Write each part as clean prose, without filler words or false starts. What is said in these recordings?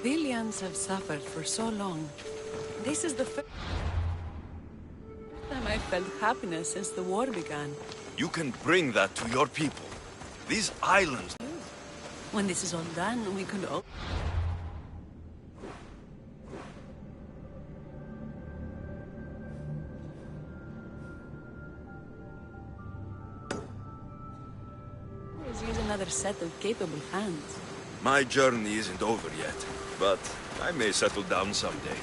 Billions have suffered for so long. This is the first time I felt happiness since the war began. You can bring that to your people. These islands... When this is all done, we could all... Use another set of capable hands. My journey isn't over yet, but I may settle down someday.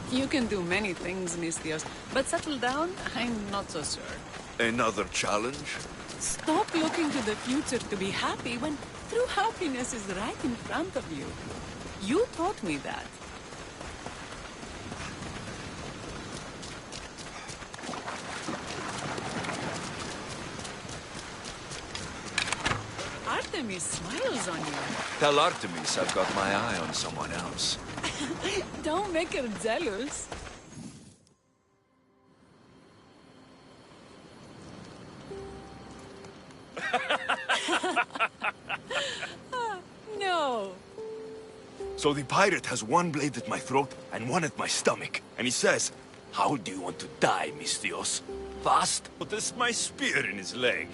You can do many things, Misthios, but settle down, I'm not so sure. Another challenge? Stop looking to the future to be happy when true happiness is right in front of you. You taught me that. Artemis smiles on you. Tell Artemis I've got my eye on someone else. Don't make her jealous. No. So the pirate has one blade at my throat and one at my stomach. And he says, "How do you want to die, Misthios? Fast? Put my spear in his leg."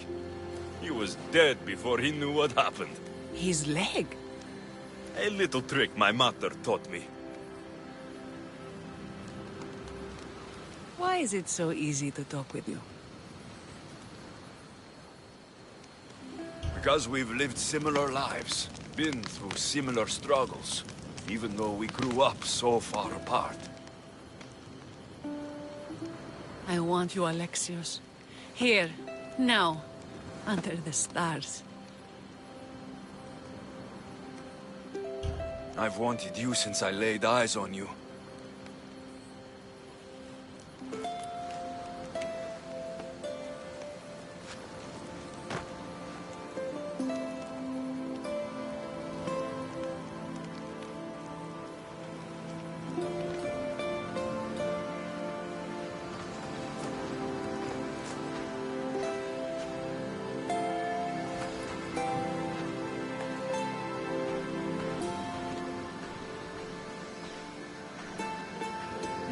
He was dead before he knew what happened. His leg? A little trick my mother taught me. Why is it so easy to talk with you? Because we've lived similar lives, been through similar struggles, even though we grew up so far apart. I want you, Alexios. Here, now, under the stars. I've wanted you since I laid eyes on you.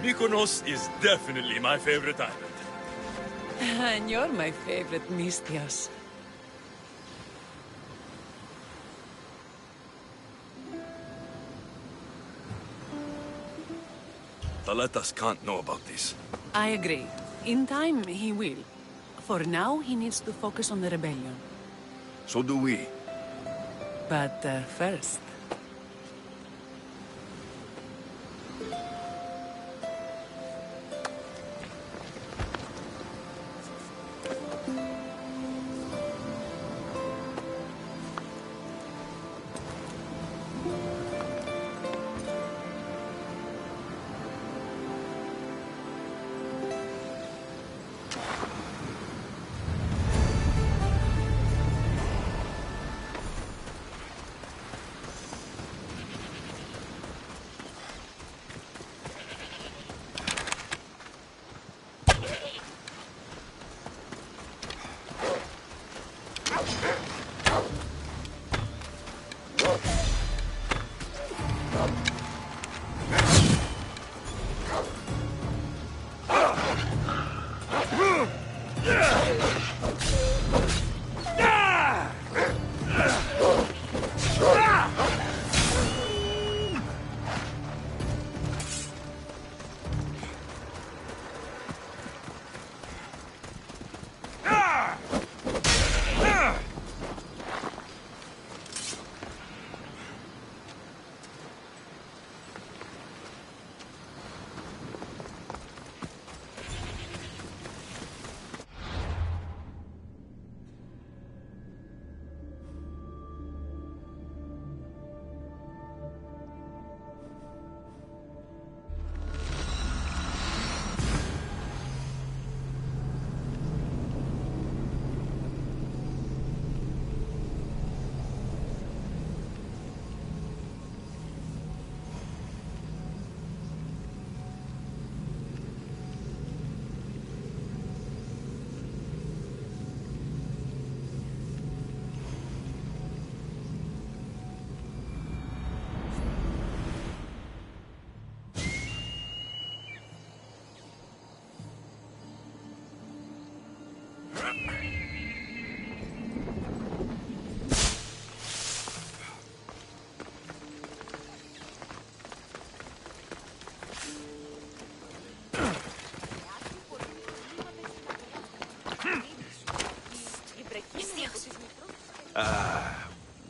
Mykonos is definitely my favorite island. And you're my favorite, Misthios. Thaletas can't know about this. I agree. In time, he will. For now, he needs to focus on the rebellion. So do we. But first...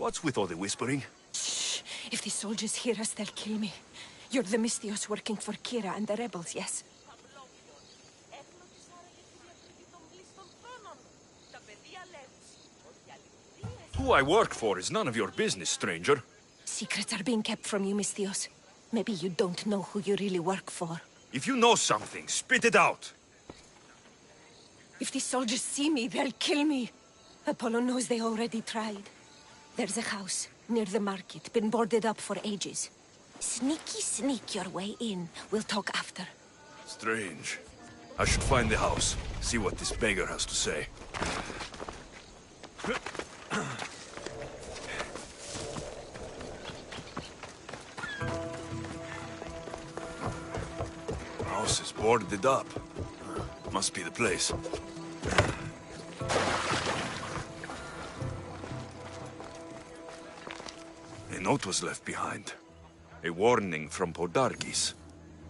What's with all the whispering? Shh! If the soldiers hear us, they'll kill me. You're the Misthios working for Kira and the rebels, yes? Who I work for is none of your business, stranger. Secrets are being kept from you, Misthios. Maybe you don't know who you really work for. If you know something, spit it out. If the soldiers see me, they'll kill me. Apollo knows they already tried. There's a house near the market, been boarded up for ages. Sneak your way in. We'll talk after. Strange. I should find the house, see what this beggar has to say. House is boarded up. Must be the place. A note was left behind. A warning from Podarkis.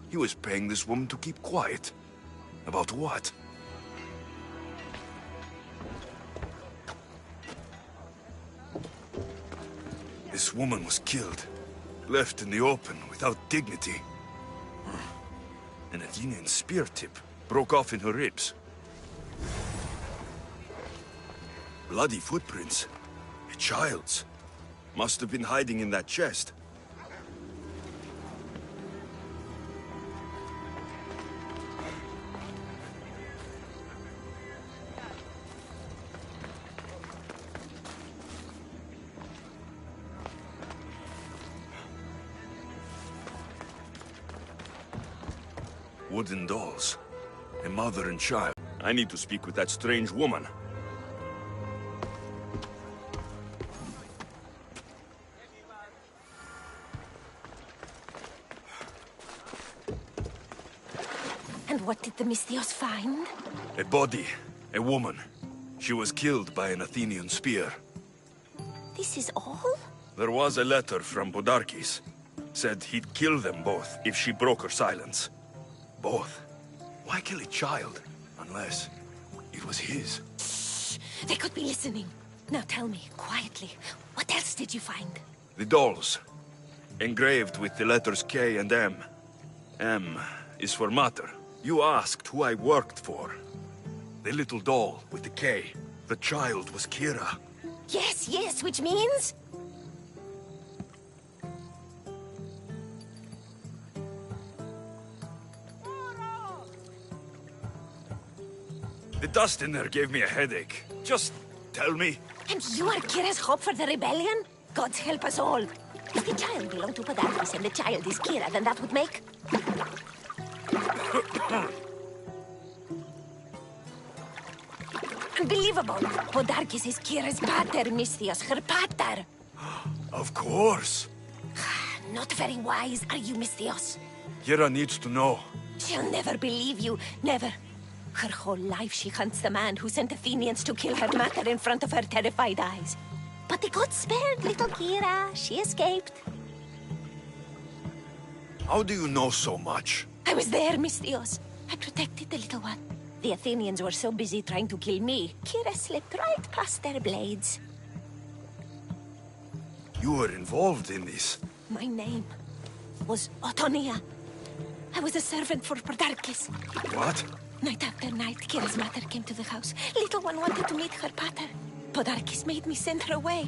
He was paying this woman to keep quiet. About what? This woman was killed. Left in the open without dignity. An Athenian spear tip broke off in her ribs. Bloody footprints. A child's. Must have been hiding in that chest. Wooden dolls. A mother and child. I need to speak with that strange woman. And what did the Misthios find? A body. A woman. She was killed by an Athenian spear. This is all? There was a letter from Podarkis. Said he'd kill them both if she broke her silence. Both? Why kill a child? Unless it was his. Shh! They could be listening. Now tell me, quietly, what else did you find? The dolls. Engraved with the letters K and M. M is for Mater. You asked who I worked for. The little doll with the K. The child was Kira. Yes, which means? The dust in there gave me a headache. Just tell me. And you are Kira's hope for the rebellion? God help us all. If the child belonged to Podarkis and the child is Kira, then that would make... Unbelievable! Podarkis is Kira's pater, Misthios, her pater! Of course. Not very wise, are you, Misthios? Kira needs to know. She'll never believe you, never. Her whole life she hunts the man who sent Athenians to kill her mater in front of her terrified eyes. But the gods spared little Kira. She escaped. How do you know so much? I was there, Misthios. I protected the little one. The Athenians were so busy trying to kill me, Kira slipped right past their blades. You were involved in this. My name was Otonia. I was a servant for Podarkis. What? Night after night, Kira's mother came to the house. Little one wanted to meet her pater. Podarkis made me send her away,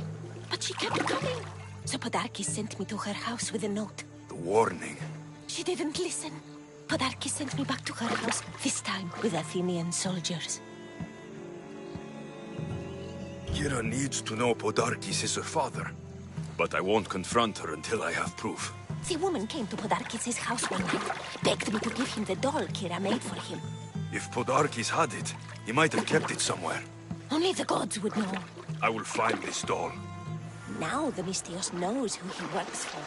but she kept coming. So Podarkis sent me to her house with a note. The warning. She didn't listen. Podarkis sent me back to her house, this time with Athenian soldiers. Kira needs to know Podarkis is her father. But I won't confront her until I have proof. The woman came to Podarkis' house one night, begged me to give him the doll Kira made for him. If Podarkis had it, he might have kept it somewhere. Only the gods would know. I will find this doll. Now the Misthios knows who he works for.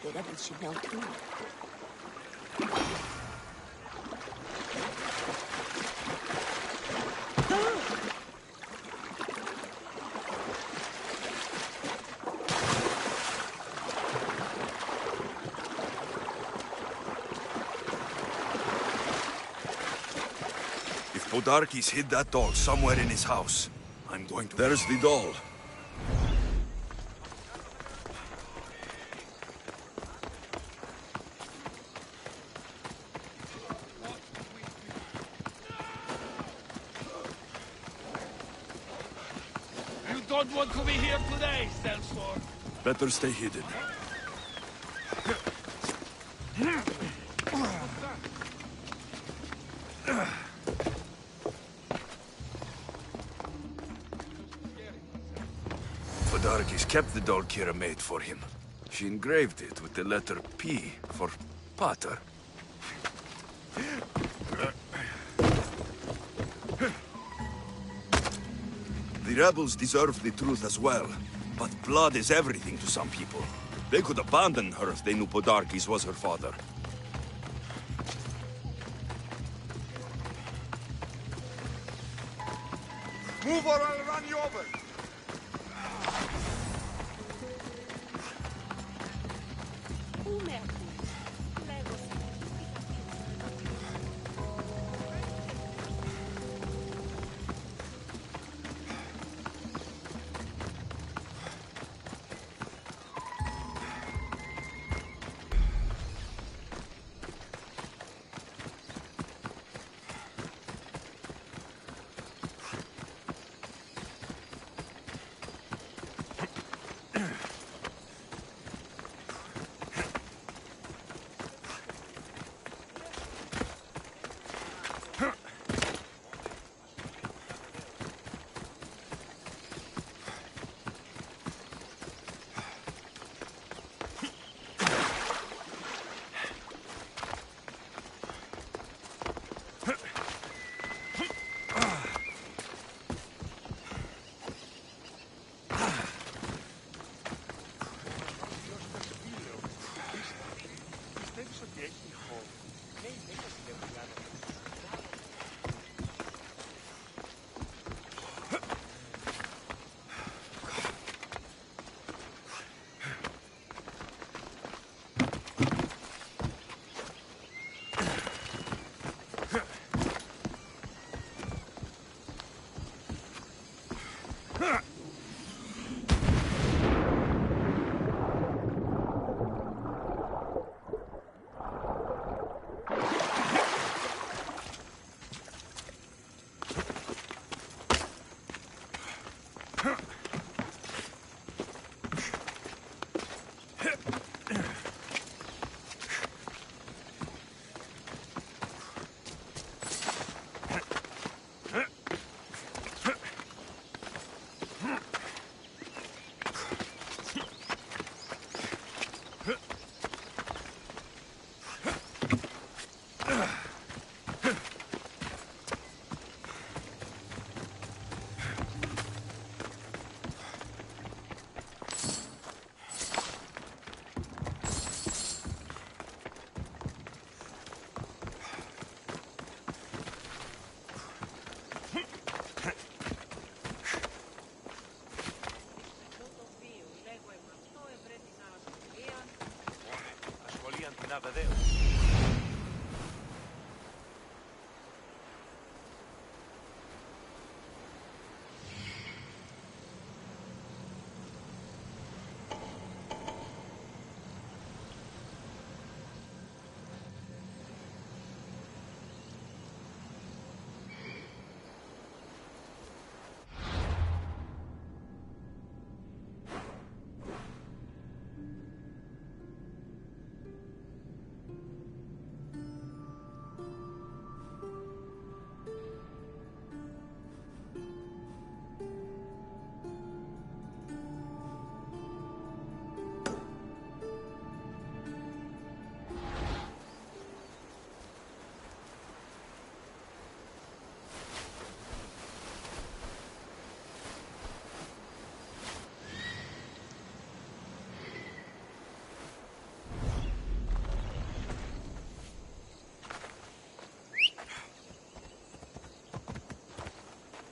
The rebels should know too. If Podarkis hid that doll somewhere in his house, I'm going to... There's the doll. don't want to be here today, Sellsworth. Better stay hidden. Podarkis kept the doll Kira made for him. She engraved it with the letter P for Pater. The rebels deserve the truth as well, but blood is everything to some people. They could abandon her if they knew Podarkis was her father. Move or I'll run you over!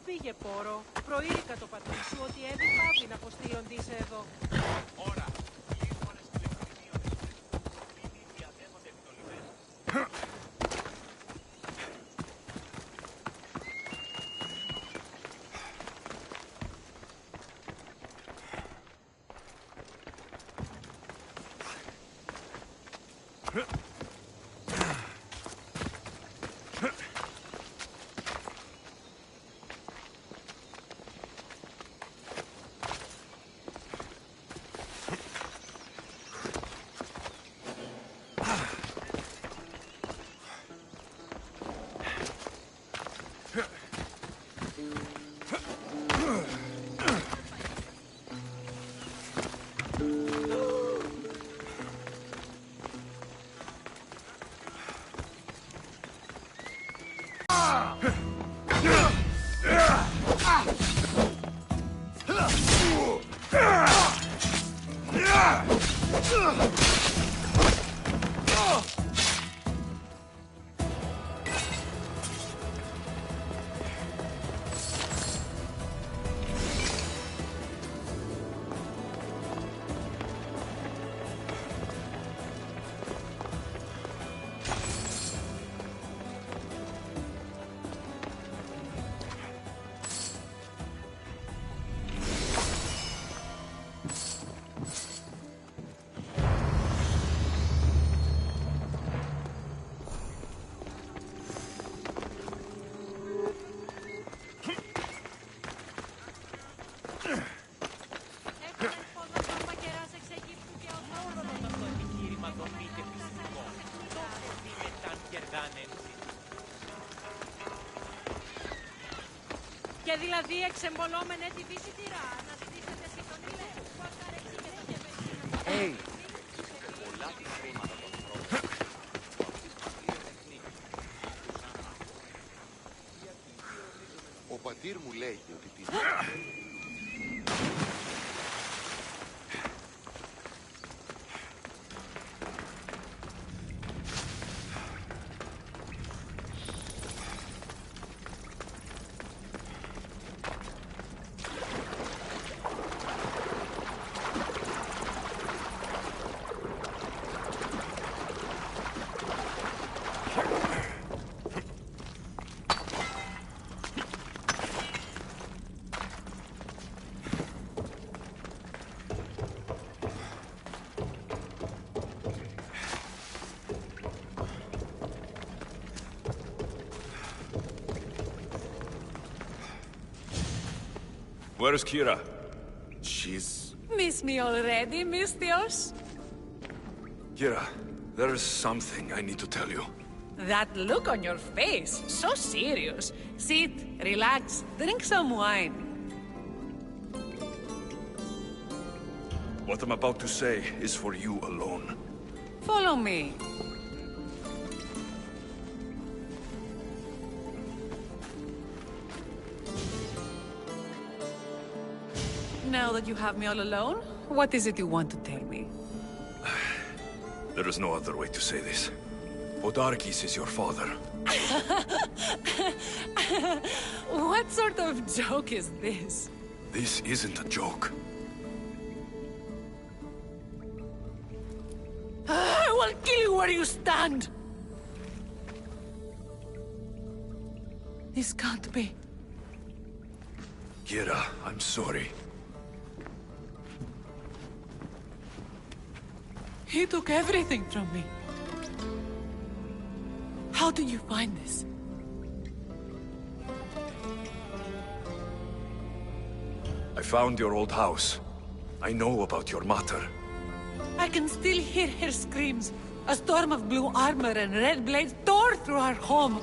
Πήγε πόρο. Προείρηκα το πατρί σου ότι έδει πάβει να αποστείλον της εδώ. Ώρα. Και δηλαδή εξεμπολόμενε τη βυσιτήρα να ζητήσετε συντονίλε. Hey. Ο πατήρ μου λέει ότι την... Where's Kira? She's... Miss me already, Misthios? Kira, there is something I need to tell you. That look on your face, so serious. Sit, relax, drink some wine. What I'm about to say is for you alone. Follow me. Now that you have me all alone, what is it you want to tell me? There is no other way to say this. Podarkis is your father. What sort of joke is this? This isn't a joke. I will kill you where you stand! This can't be. Kira, I'm sorry. He took everything from me. How did you find this? I found your old house. I know about your mater. I can still hear her screams. A storm of blue armor and red blades tore through our home.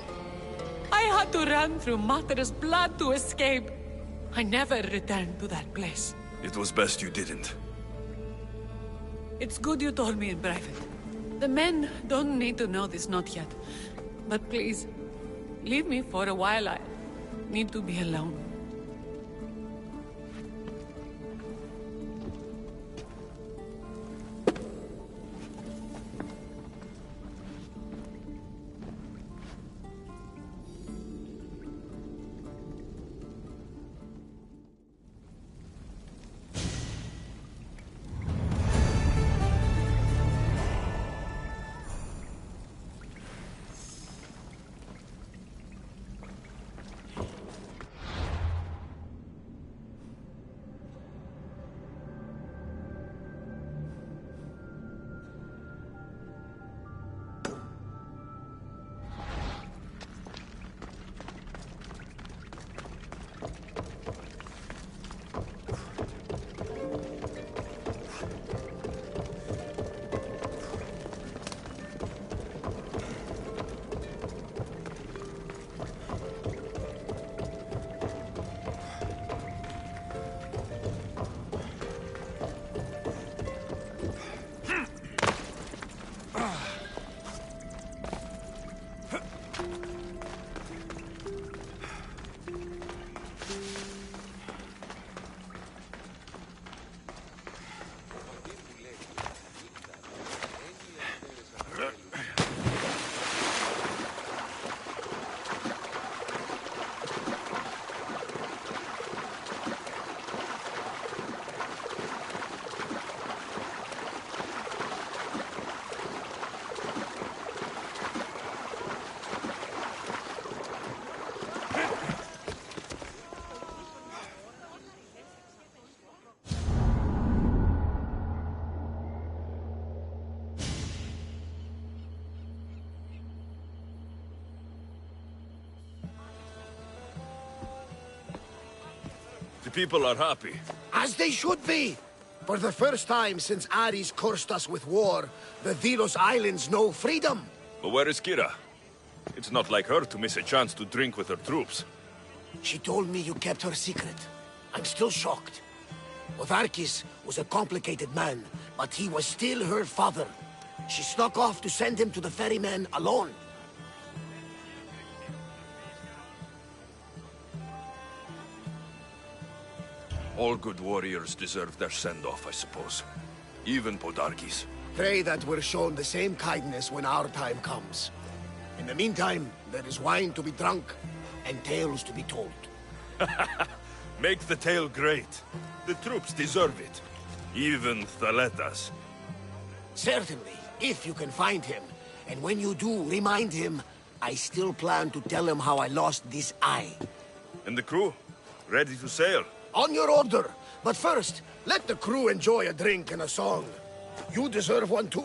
I had to run through Mater's blood to escape. I never returned to that place. It was best you didn't. It's good you told me in private. The men don't need to know this, not yet. But please, leave me for a while. I need to be alone. The people are happy. As they should be! For the first time since Ares cursed us with war, the Delos Islands know freedom! But where is Kira? It's not like her to miss a chance to drink with her troops. She told me you kept her secret. I'm still shocked. Otharkis was a complicated man, but he was still her father. She snuck off to send him to the ferryman alone. All good warriors deserve their send-off, I suppose. Even Podarkis. Pray that we're shown the same kindness when our time comes. In the meantime, there is wine to be drunk, and tales to be told. Make the tale great. The troops deserve it. Even Thaletas. Certainly, if you can find him. And when you do, remind him, I still plan to tell him how I lost this eye. And the crew? Ready to sail? On your order. But first, let the crew enjoy a drink and a song. You deserve one too.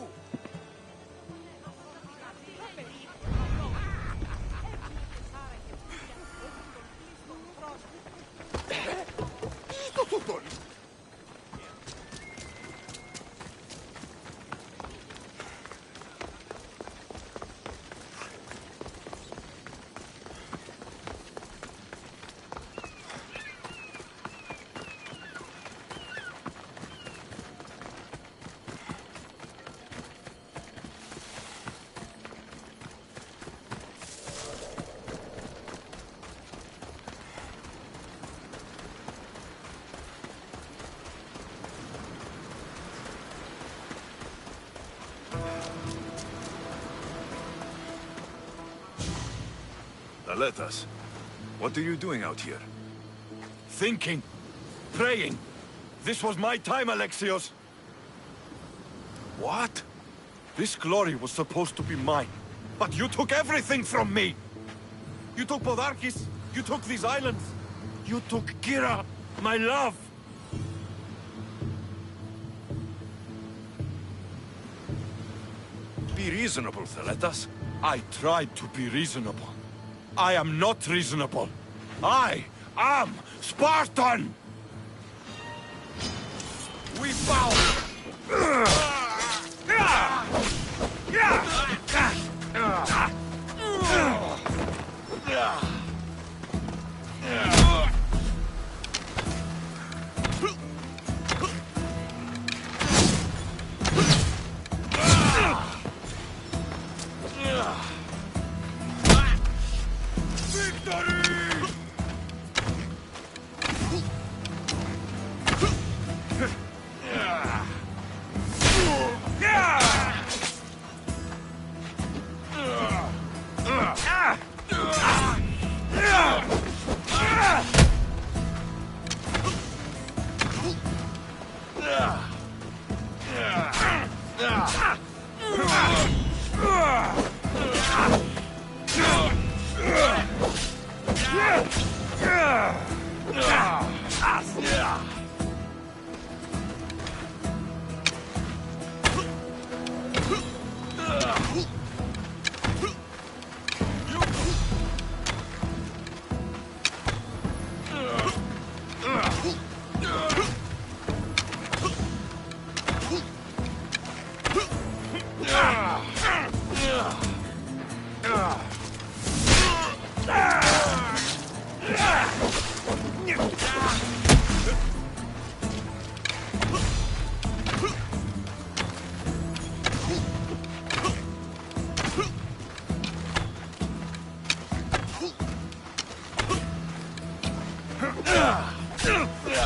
Thaletas, what are you doing out here? Thinking. Praying. This was my time, Alexios. What? This glory was supposed to be mine. But you took everything from me! You took Podarkis, you took these islands, you took Kira, my love! Be reasonable, Thaletas. I tried to be reasonable. I am not reasonable. I am Spartan! We bow!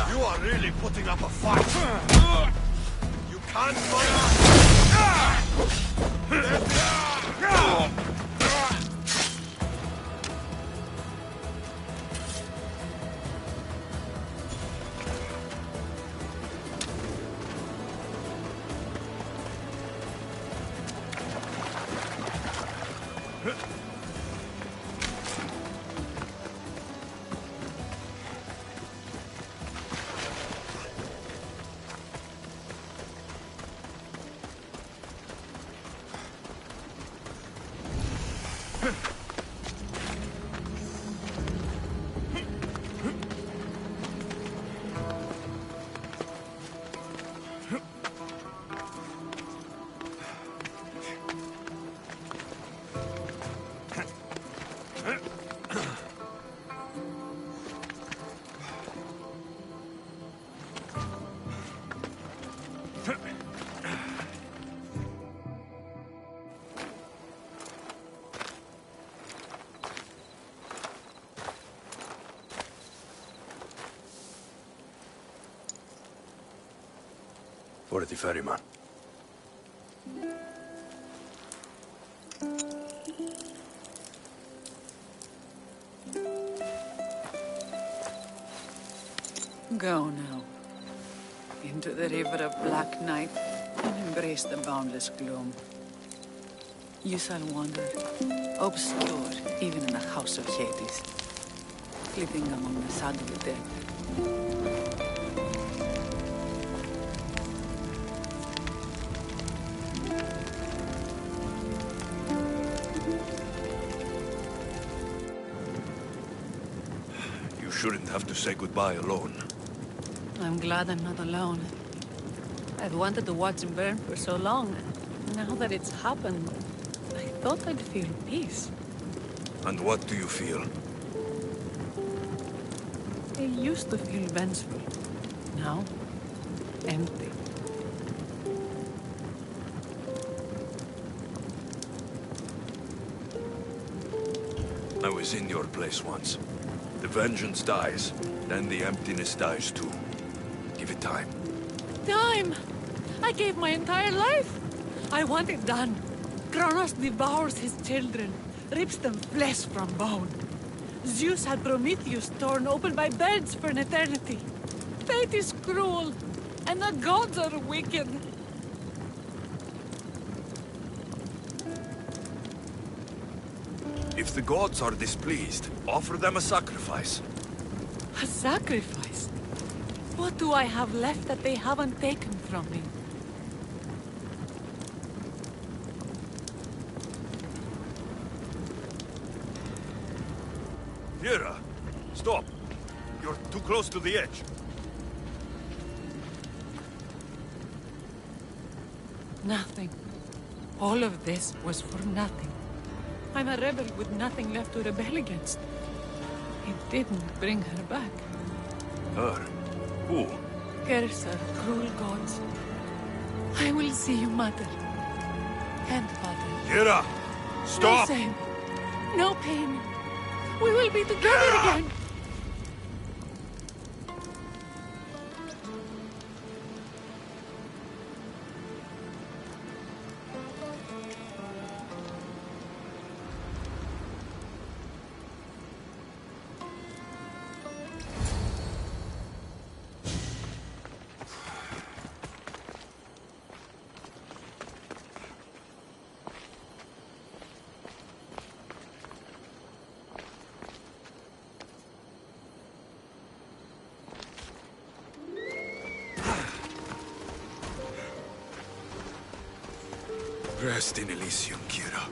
You are really putting up a fight. You can't fire. For the ferryman. Go now. Into the river of black night and embrace the boundless gloom. You shall wander, obscure even in the house of Hades, flitting among the sadly dead. You shouldn't have to say goodbye alone. I'm glad I'm not alone. I've wanted to watch him burn for so long. Now that it's happened, I thought I'd feel peace. And what do you feel? I used to feel vengeful. Now, empty. I was in your place once. The vengeance dies, then the emptiness dies too. Give it time. Time! I gave my entire life! I want it done. Kronos devours his children, rips them flesh from bone. Zeus had Prometheus torn open by birds for an eternity. Fate is cruel, and the gods are wicked. If the gods are displeased, offer them a sacrifice. A sacrifice? What do I have left that they haven't taken from me? Hera, stop. You're too close to the edge. Nothing. All of this was for nothing. I'm a rebel with nothing left to rebel against. It didn't bring her back. Her? Who? Curse her cruel gods. I will see you, mother. And father. Hera! Stop! No shame. No pain. We will be together again. Rest in Elysium, Kira.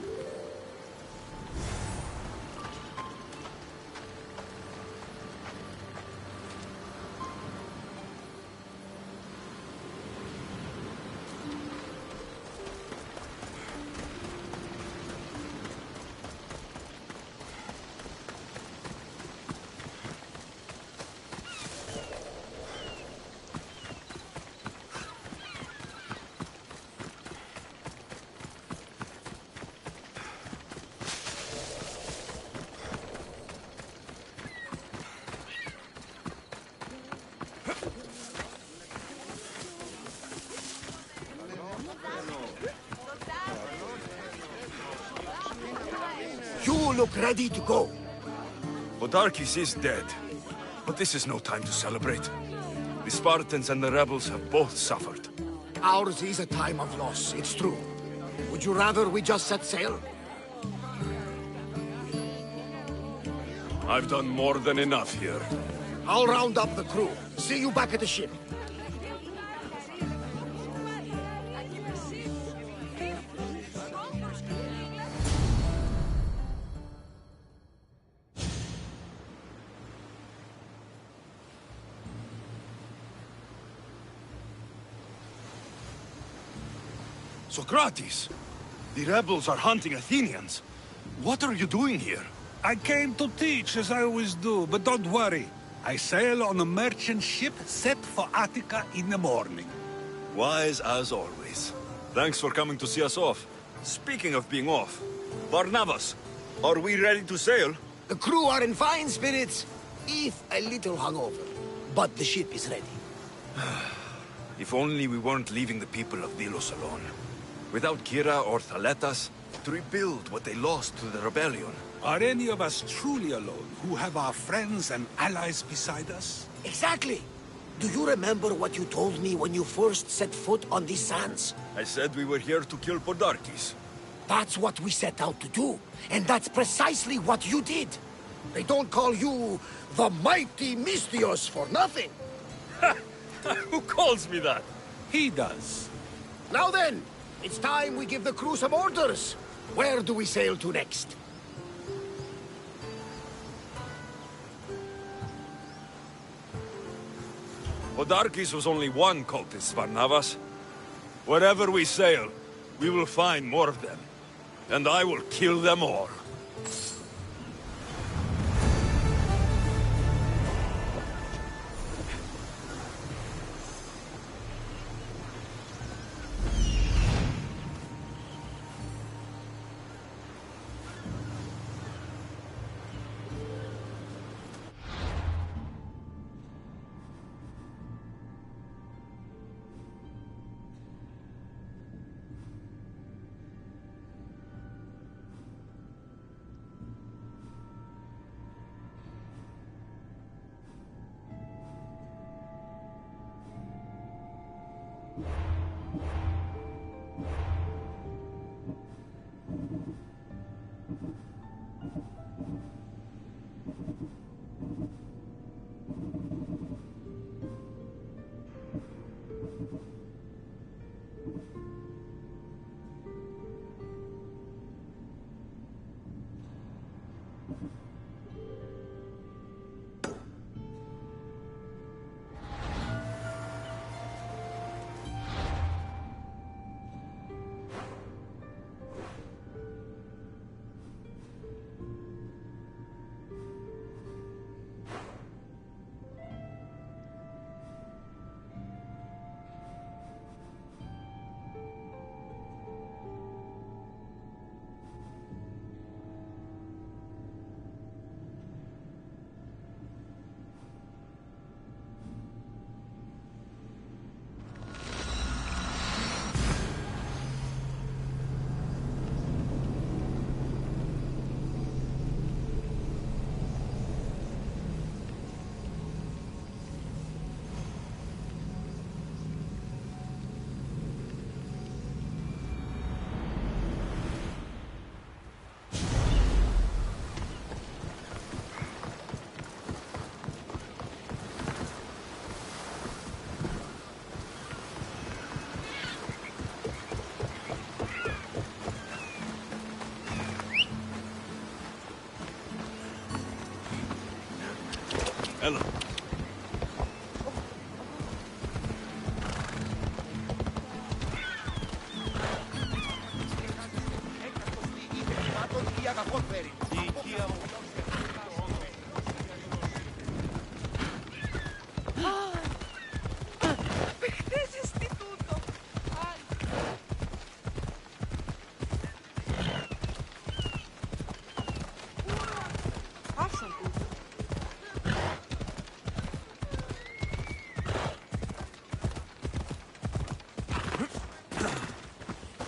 You look ready to go. Podarkes is dead. But this is no time to celebrate. The Spartans and the rebels have both suffered. Ours is a time of loss, it's true. Would you rather we just set sail? I've done more than enough here. I'll round up the crew. See you back at the ship. Socrates! The rebels are hunting Athenians. What are you doing here? I came to teach, as I always do, but don't worry. I sail on a merchant ship set for Attica in the morning. Wise as always. Thanks for coming to see us off. Speaking of being off, Barnabas, are we ready to sail? The crew are in fine spirits, if a little hungover. But the ship is ready. If only we weren't leaving the people of Delos alone. Without Kira or Thaletas, to rebuild what they lost to the rebellion. Are any of us truly alone, who have our friends and allies beside us? Exactly! Do you remember what you told me when you first set foot on these sands? I said we were here to kill Podarkes. That's what we set out to do, and that's precisely what you did. They don't call you the mighty Misthios for nothing. Who calls me that? He does. Now then, it's time we give the crew some orders. Where do we sail to next? Podarkes was only one cultist, Varnavas. Wherever we sail, we will find more of them. And I will kill them all. Hello.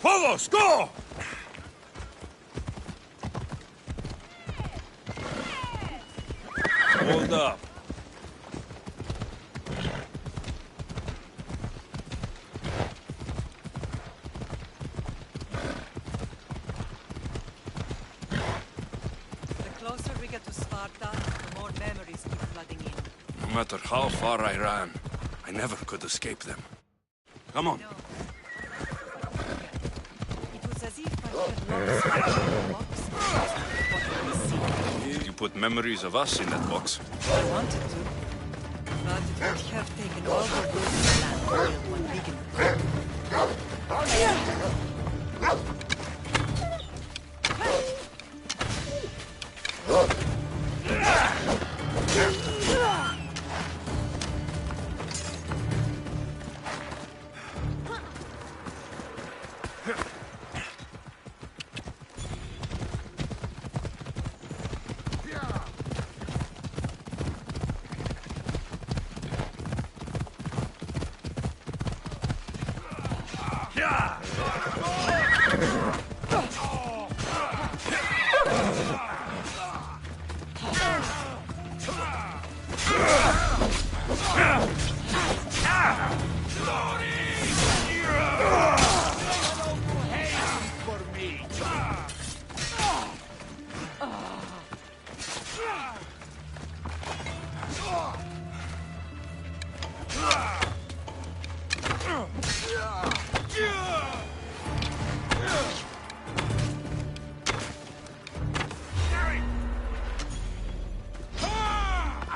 Phobos, go! Hold up. The closer we get to Sparta, the more memories keep flooding in. No matter how far I ran, I never could escape them. Come on. It was as if I had locked Sparta in a box. What we see. You put memories of us in that box. I wanted to, but it would have taken all the wood in the land to build one big enough.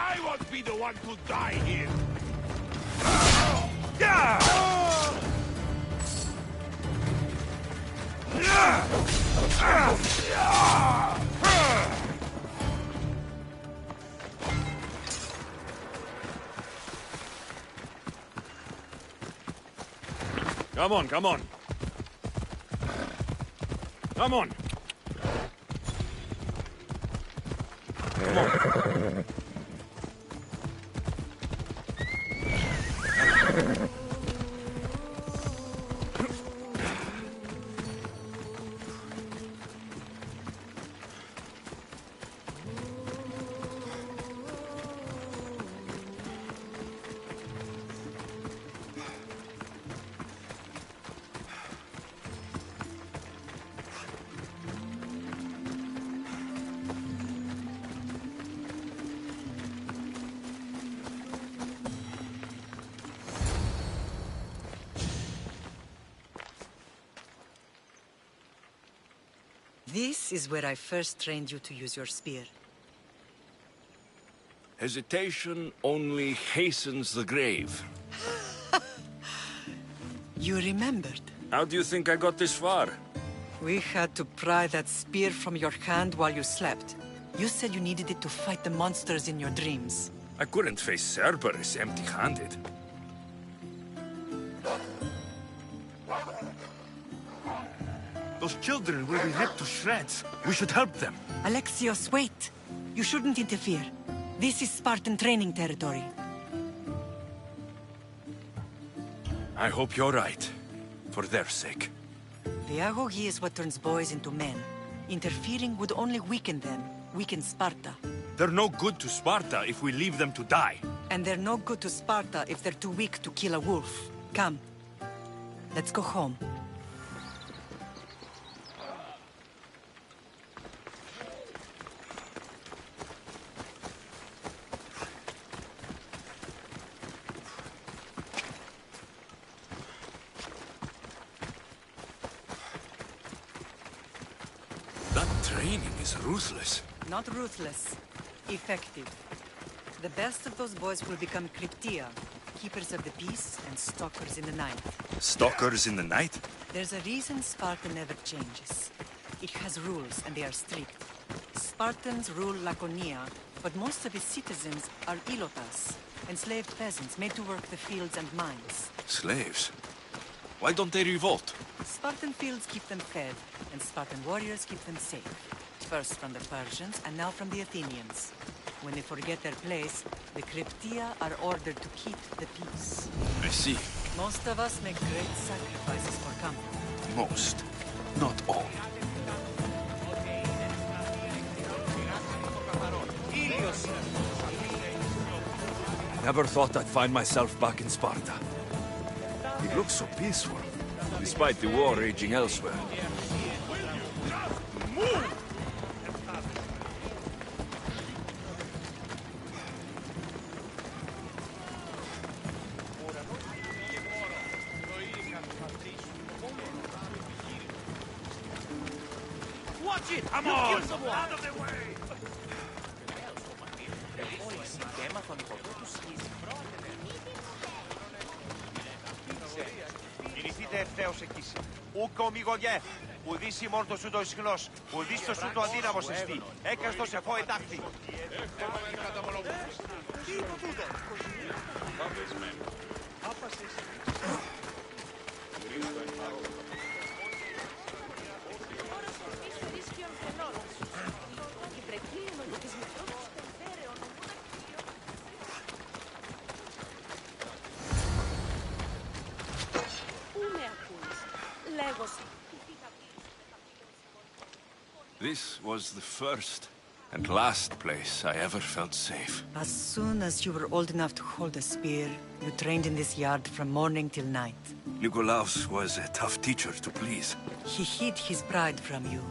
I won't be the one to die here. Come on, come on. Come on. Come on. This is where I first trained you to use your spear. Hesitation only hastens the grave. You remembered. How do you think I got this far? We had to pry that spear from your hand while you slept. You said you needed it to fight the monsters in your dreams. I couldn't face Cerberus empty-handed. Those children will be ripped to shreds. We should help them. Alexios, wait! You shouldn't interfere. This is Spartan training territory. I hope you're right. For their sake. The agoge is what turns boys into men. Interfering would only weaken them, weaken Sparta. They're no good to Sparta if we leave them to die. And they're no good to Sparta if they're too weak to kill a wolf. Come. Let's go home. That training is ruthless. Not ruthless. Effective. The best of those boys will become Cryptia, keepers of the peace and stalkers in the night. Stalkers in the night? There's a reason Sparta never changes. It has rules, and they are strict. Spartans rule Laconia, but most of its citizens are ilotas, enslaved peasants made to work the fields and mines. Slaves? Why don't they revolt? Spartan fields keep them fed, and Spartan warriors keep them safe. First from the Persians, and now from the Athenians. When they forget their place, the Cryptia are ordered to keep the peace. I see. Most of us make great sacrifices for comfort. Most. Not all. Never thought I'd find myself back in Sparta. It looks so peaceful, despite the war raging elsewhere. Watch it! Come on! Out of the way! Κινηθείτε ευθέως εκείς. Ούκο μη γωνιέ. Ουδείς η μόρτο σου το ισχνός. Ουδείς το σου το αδύναμος εστί. Έκαστος εφό ετάχθη. This was the first and last place I ever felt safe. As soon as you were old enough to hold a spear, you trained in this yard from morning till night. Nikolaos was a tough teacher to please. He hid his pride from you.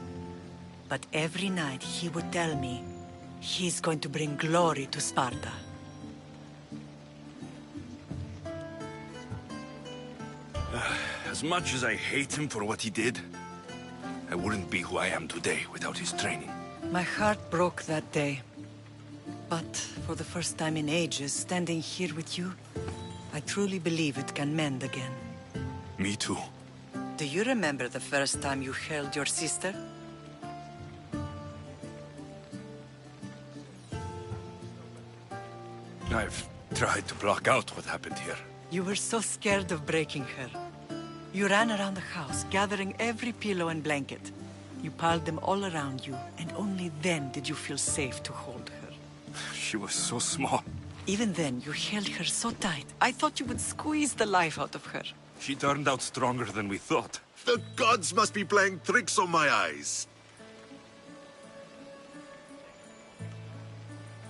But every night he would tell me, he's going to bring glory to Sparta. As much as I hate him for what he did, I wouldn't be who I am today without his training. My heart broke that day. But for the first time in ages, standing here with you, I truly believe it can mend again. Me too. Do you remember the first time you held your sister? I've tried to block out what happened here. You were so scared of breaking her. You ran around the house, gathering every pillow and blanket. You piled them all around you, and only then did you feel safe to hold her. She was so small. Even then, you held her so tight, I thought you would squeeze the life out of her. She turned out stronger than we thought. The gods must be playing tricks on my eyes.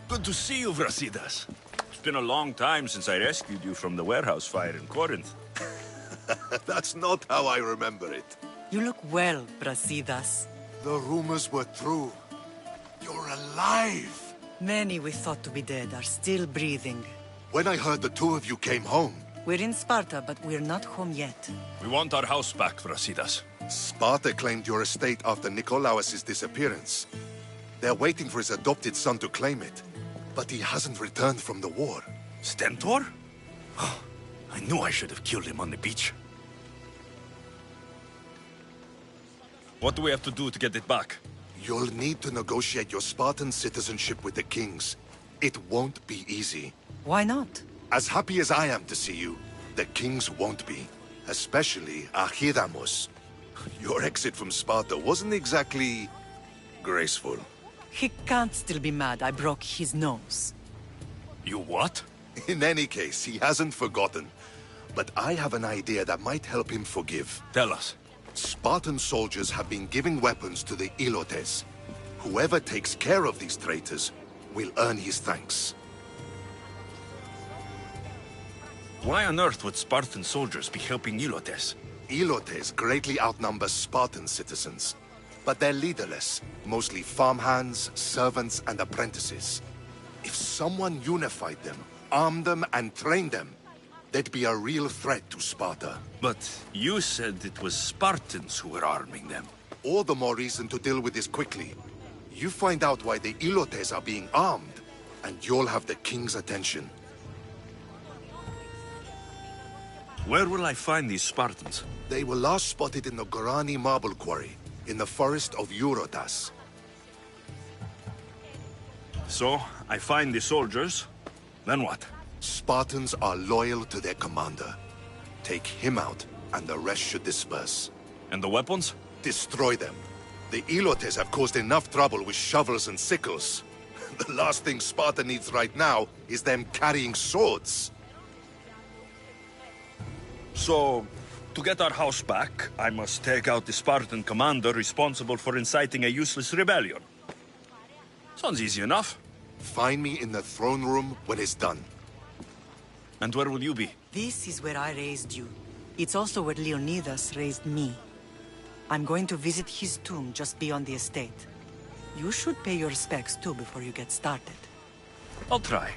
Good to see you, Brasidas. It's been a long time since I rescued you from the warehouse fire in Corinth. That's not how I remember it. You look well, Brasidas. The rumors were true. You're alive! Many we thought to be dead are still breathing. When I heard the two of you came home... We're in Sparta, but we're not home yet. We want our house back, Brasidas. Sparta claimed your estate after Nikolaos' disappearance. They're waiting for his adopted son to claim it. But he hasn't returned from the war. Stentor? I knew I should have killed him on the beach. What do we have to do to get it back? You'll need to negotiate your Spartan citizenship with the kings. It won't be easy. Why not? As happy as I am to see you, the kings won't be. Especially Archidamos. Your exit from Sparta wasn't exactly... graceful. He can't still be mad I broke his nose. You what? In any case, he hasn't forgotten. But I have an idea that might help him forgive. Tell us. Spartan soldiers have been giving weapons to the Ilotes. Whoever takes care of these traitors will earn his thanks. Why on earth would Spartan soldiers be helping Ilotes? Ilotes greatly outnumber Spartan citizens. But they're leaderless, mostly farmhands, servants, and apprentices. If someone unified them, armed them, and trained them, they'd be a real threat to Sparta. But you said it was Spartans who were arming them. All the more reason to deal with this quickly. You find out why the Ilotes are being armed, and you'll have the king's attention. Where will I find these Spartans? They were last spotted in the Gorani marble quarry, in the forest of Eurotas. So, I find the soldiers, then what? Spartans are loyal to their commander. Take him out, and the rest should disperse. And the weapons? Destroy them. The Ilotes have caused enough trouble with shovels and sickles. The last thing Sparta needs right now is them carrying swords. So, to get our house back, I must take out the Spartan commander responsible for inciting a useless rebellion. Sounds easy enough. Find me in the throne room when it's done. And where will you be? This is where I raised you. It's also where Leonidas raised me. I'm going to visit his tomb just beyond the estate. You should pay your respects too before you get started. I'll try.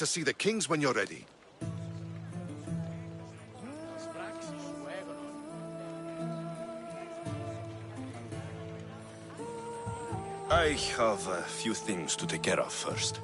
to see the kings when you're ready. I have a few things to take care of first.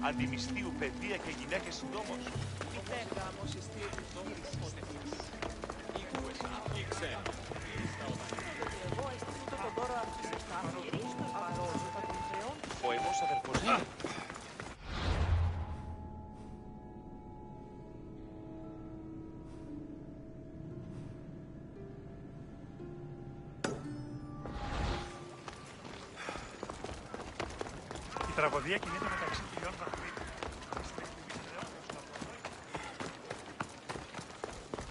Αντιμυστίου, παιδεία και γυναίκες συντόμως. Ο εμός αδερφός μου. Η τραγωδία κινείται μεταξύ χιλιών βαθμών.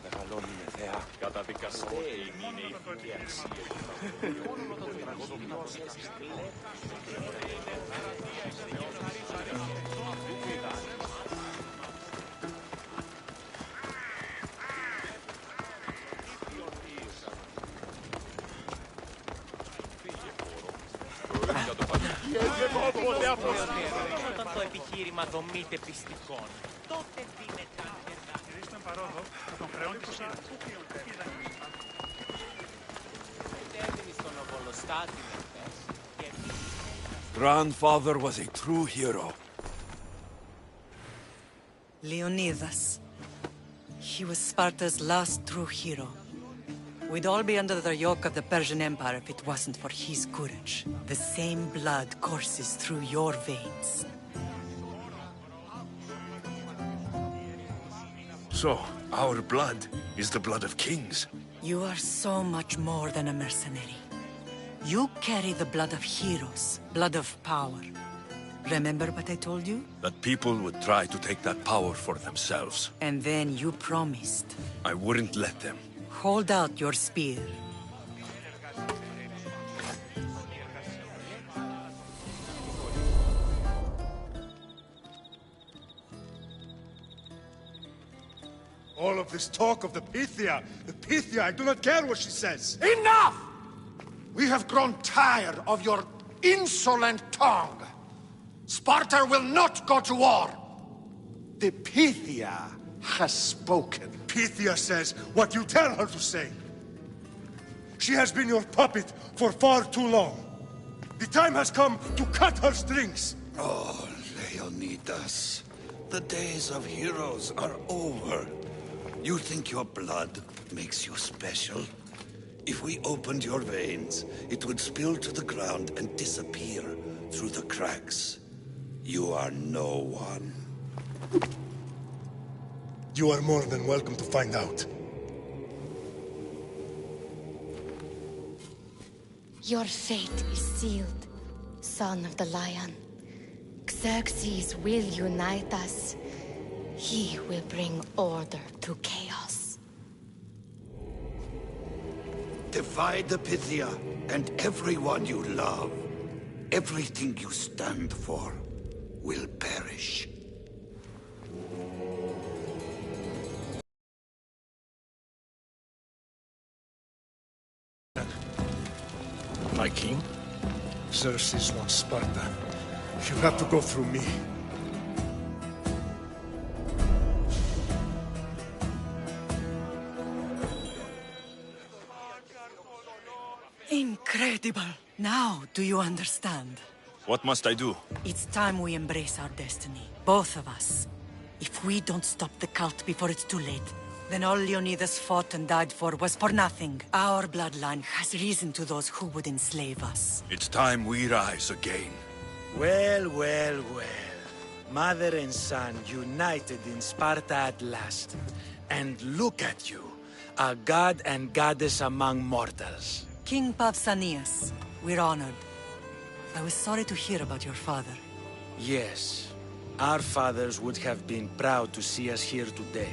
Μεγαλώνει με θεά. Καταδικαστέ είναι η ηθική αξία. Όταν το επιχείρημα δομείται πιστικών, τότε δίνεται αν στον παρόδο, θα τον χρεώνει το σύλλογο. Grandfather was a true hero. Leonidas. He was Sparta's last true hero. We'd all be under the yoke of the Persian Empire if it wasn't for his courage. The same blood courses through your veins. So, our blood is the blood of kings. You are so much more than a mercenary. You carry the blood of heroes, blood of power. Remember what I told you? That people would try to take that power for themselves. And then you promised. I wouldn't let them. Hold out your spear. All of this talk of the Pythia, I do not care what she says. Enough! We have grown tired of your insolent tongue. Sparta will not go to war. The Pythia has spoken. Pythia says what you tell her to say. She has been your puppet for far too long. The time has come to cut her strings. Oh, Leonidas. The days of heroes are over. You think your blood makes you special? If we opened your veins, it would spill to the ground and disappear through the cracks. You are no one. You are more than welcome to find out. Your fate is sealed, son of the Lion. Xerxes will unite us. He will bring order to chaos. Divide the Pythia and everyone you love. Everything you stand for will perish. My king? Xerxes wants Sparta. She'll have to go through me. Incredible! Now, do you understand? What must I do? It's time we embrace our destiny, both of us. If we don't stop the cult before it's too late, then all Leonidas fought and died for was for nothing. Our bloodline has risen to those who would enslave us. It's time we rise again. Well, well, well. Mother and son united in Sparta at last. And look at you, a god and goddess among mortals. King Pausanias, we're honored. I was sorry to hear about your father. Yes, our fathers would have been proud to see us here today.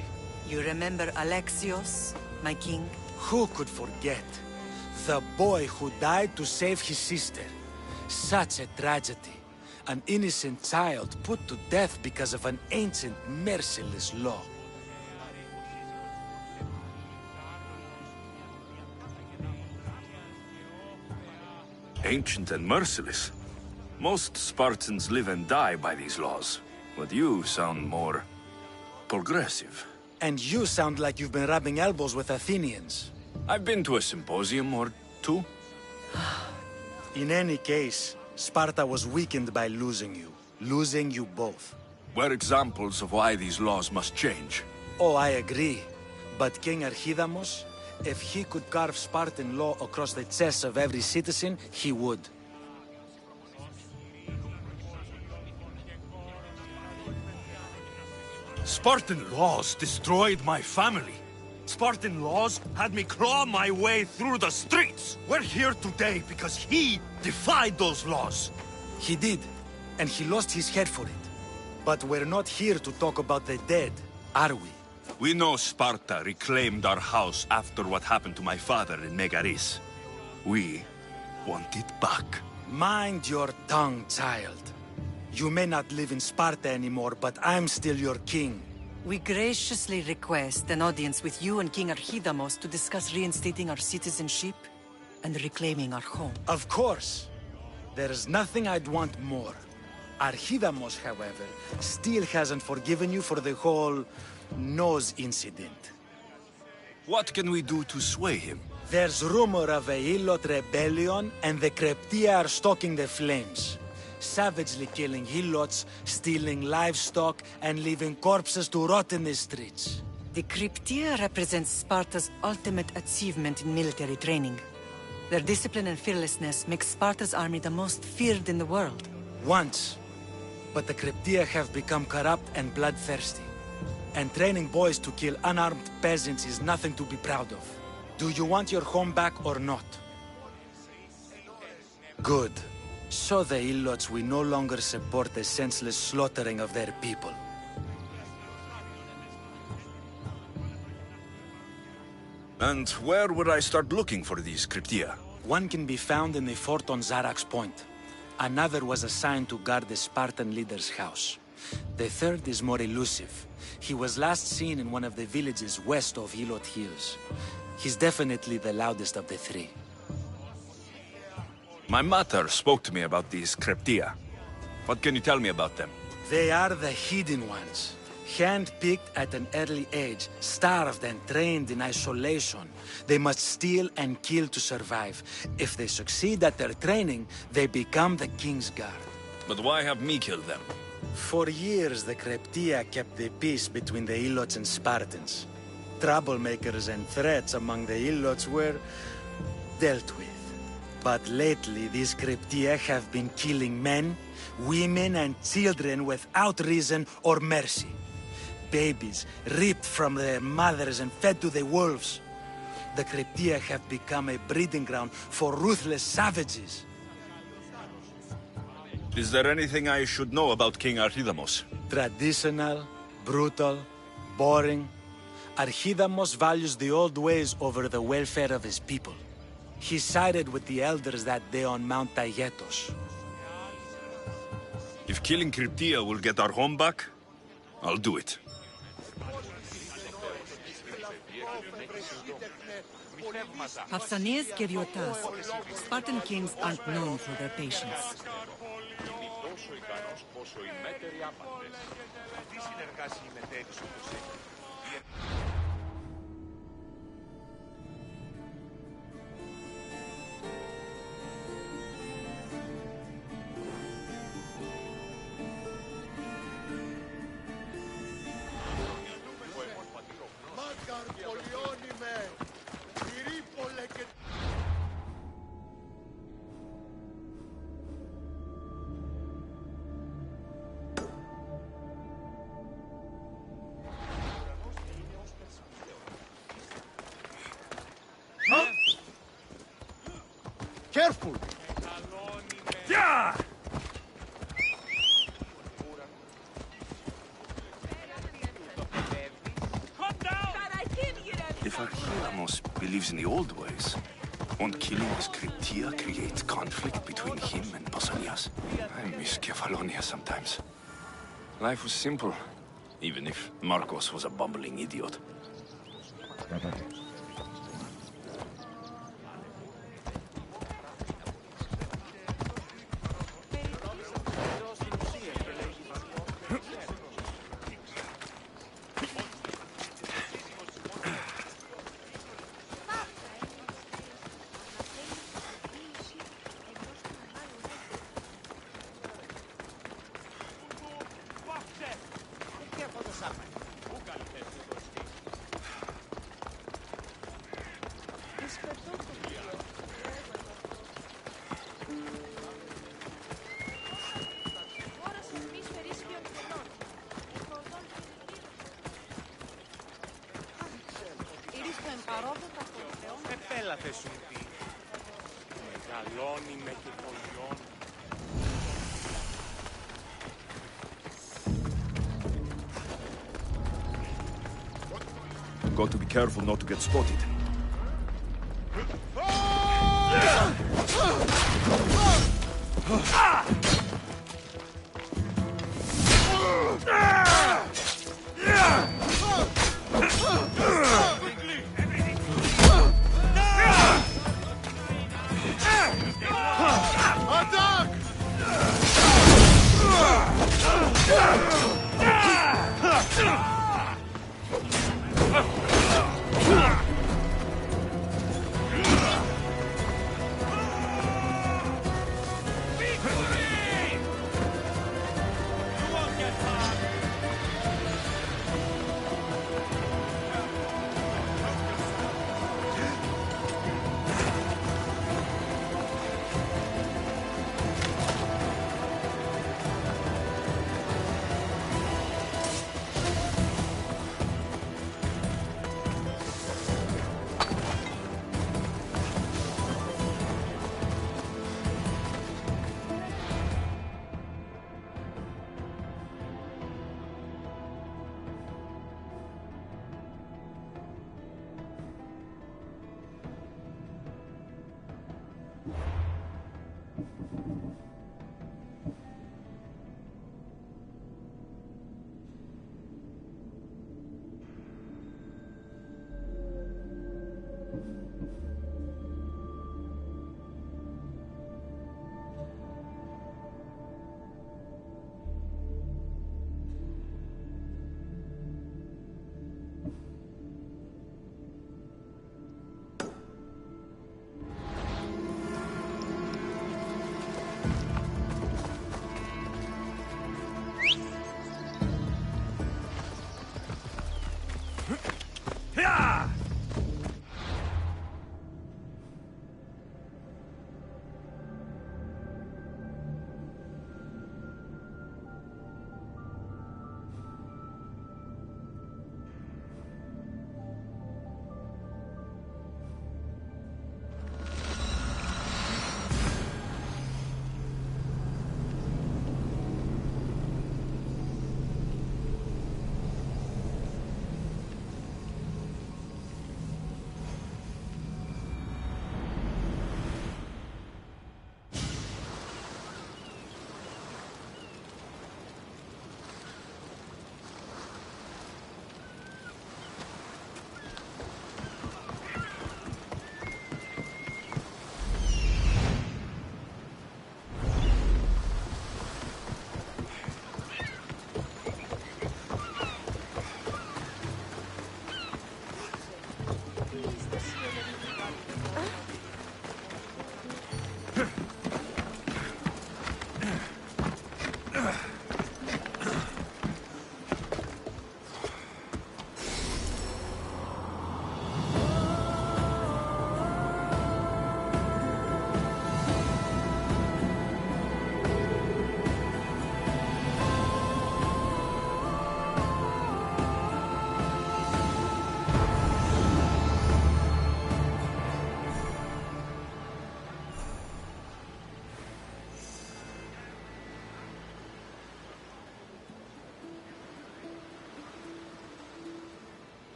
You remember Alexios, my king? Who could forget? The boy who died to save his sister. Such a tragedy. An innocent child put to death because of an ancient, merciless law. Ancient and merciless. Most Spartans live and die by these laws. But you sound more progressive. And you sound like you've been rubbing elbows with Athenians. I've been to a symposium or two. In any case, Sparta was weakened by losing you. Losing you both. We're examples of why these laws must change. Oh, I agree. But King Archidamos, if he could carve Spartan law across the chests of every citizen, he would. Spartan laws destroyed my family. Spartan laws had me claw my way through the streets. We're here today because he defied those laws. He did, and he lost his head for it. But we're not here to talk about the dead, are we? We know Sparta reclaimed our house after what happened to my father in Megaris. We want it back. Mind your tongue, child. You may not live in Sparta anymore, but I'm still your king. We graciously request an audience with you and King Archidamos to discuss reinstating our citizenship and reclaiming our home. Of course. There's nothing I'd want more. Archidamos, however, still hasn't forgiven you for the whole nose incident. What can we do to sway him? There's rumor of a Hilot rebellion, and the Kryptia are stalking the flames. Savagely killing Helots, stealing livestock, and leaving corpses to rot in the streets. The Kryptia represents Sparta's ultimate achievement in military training. Their discipline and fearlessness makes Sparta's army the most feared in the world. Once. But the Kryptia have become corrupt and bloodthirsty. And training boys to kill unarmed peasants is nothing to be proud of. Do you want your home back or not? Good. So the Ilots will no longer support the senseless slaughtering of their people. And where would I start looking for these Kryptia? One can be found in the fort on Zarax Point. Another was assigned to guard the Spartan leader's house. The third is more elusive. He was last seen in one of the villages west of Ilot Hills. He's definitely the loudest of the three. My mater spoke to me about these Kreptia. What can you tell me about them? They are the hidden ones. Hand-picked at an early age, starved and trained in isolation. They must steal and kill to survive. If they succeed at their training, they become the King's Guard. But why have me kill them? For years, the Kreptia kept the peace between the Ilots and Spartans. Troublemakers and threats among the Ilots were dealt with. But lately, these Kreptia have been killing men, women and children without reason or mercy. Babies ripped from their mothers and fed to the wolves. The Kreptia have become a breeding ground for ruthless savages. Is there anything I should know about King Archidamos? Traditional, brutal, boring. Archidamos values the old ways over the welfare of his people. He sided with the elders that day on Mount Taygetos. If killing Kreptia will get our home back, I'll do it. Pausanias gave you a task. Spartan kings aren't known for their patience. Careful! Yeah! If Archidamos believes in the old ways, won't killing his Kreptia create conflict between him and Pausanias? I miss Kefalonia sometimes. Life was simple, even if Marcos was a bumbling idiot. Πέλα θες σου πει. Μεγαλώνει με και πολιών. Got to be careful not to get spotted.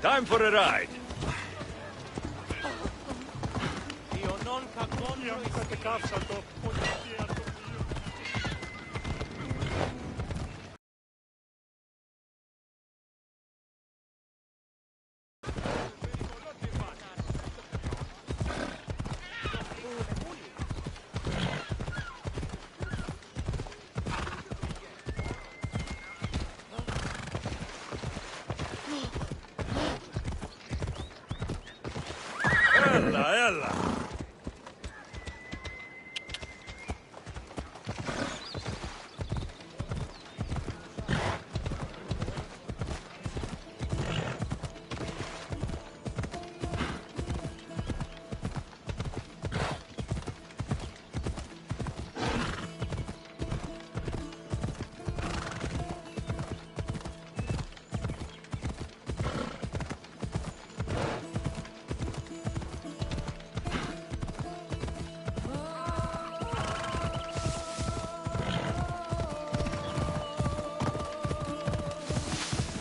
Time for a ride. Ella, ella.